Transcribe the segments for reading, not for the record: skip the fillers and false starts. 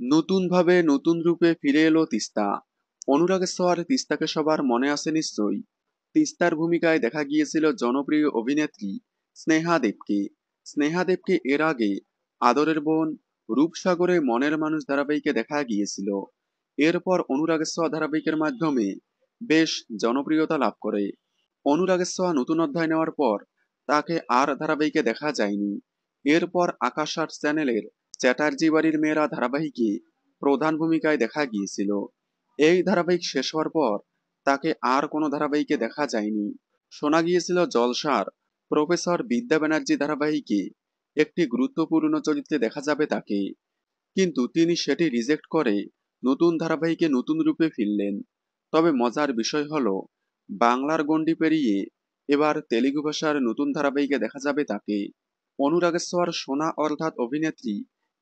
নতুনভাবে নতুন রূপে ফিরে এলো তিস্তা। অনুরাগের ছোঁয়ার তিস্তাকে সবার মনে আছে নিশ্চয়ই। তিস্তার ভূমিকায় দেখা গিয়েছিল জনপ্রিয় অভিনেত্রী স্নেহা দেবকে। স্নেহা দেবকে এর আগে আদরের বোন, রূপসাগরে মনের মানুষ ধারাবাহিকে দেখা গিয়েছিল। এরপর অনুরাগের ছোঁয়া ধারাবাহিকের মাধ্যমে বেশ জনপ্রিয়তা লাভ করে। অনুরাগের ছোঁয়া নতুন অধ্যায় নেওয়ার পর তাকে আর ধারাবাহিকে দেখা যায়নি। এরপর আকাশ আর্টস চ্যানেলের চ্যাটার্জি বাড়ির মেয়েরা ধারাবাহিকে প্রধান ভূমিকায় দেখা গিয়েছিল। এই ধারাবাহিক শেষ হওয়ার পর তাকে আর কোনো ধারাবাহিকে দেখা যায়নি। শোনা গিয়েছিল জলসার প্রফেসর বিদ্যা ব্যানার্জি ধারাবাহিকে একটি গুরুত্বপূর্ণ চরিত্রে দেখা যাবে তাকে, কিন্তু তিনি সেটি রিজেক্ট করে নতুন ধারাবাহিকে নতুন রূপে ফিরলেন। তবে মজার বিষয় হলো, বাংলার গণ্ডি পেরিয়ে এবার তেলুগু ভাষার নতুন ধারাবাহিকে দেখা যাবে তাকে। অনুরাগের ছোঁয়ার সোনা অর্থাৎ অভিনেত্রী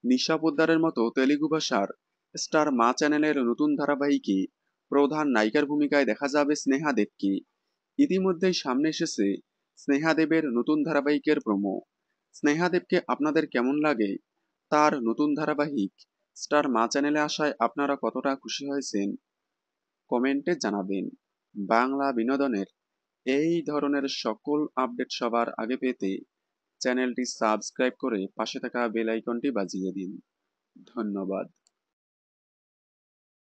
নিশা পোদ্দারের মতো তেলুগু ভাষার স্টার মা চ্যানেলের নতুন ধারাবাহিকে প্রধান নায়িকার ভূমিকায় দেখা যাবে স্নেহা দেবকে। ইতিমধ্যেই সামনে এসেছে স্নেহা দেবের নতুন ধারাবাহিকের প্রোমো। স্নেহা দেবকে আপনাদের কেমন লাগে? তার নতুন ধারাবাহিক স্টার মা চ্যানেলে আসায় আপনারা কতটা খুশি হয়েছেন কমেন্টে জানাবেন। বাংলা বিনোদনের এই ধরনের সকল আপডেট সবার আগে পেতে চ্যানেলটি সাবস্ক্রাইব করে পাশে থাকা বেল আইকনটি বাজিয়ে দিন। ধন্যবাদ।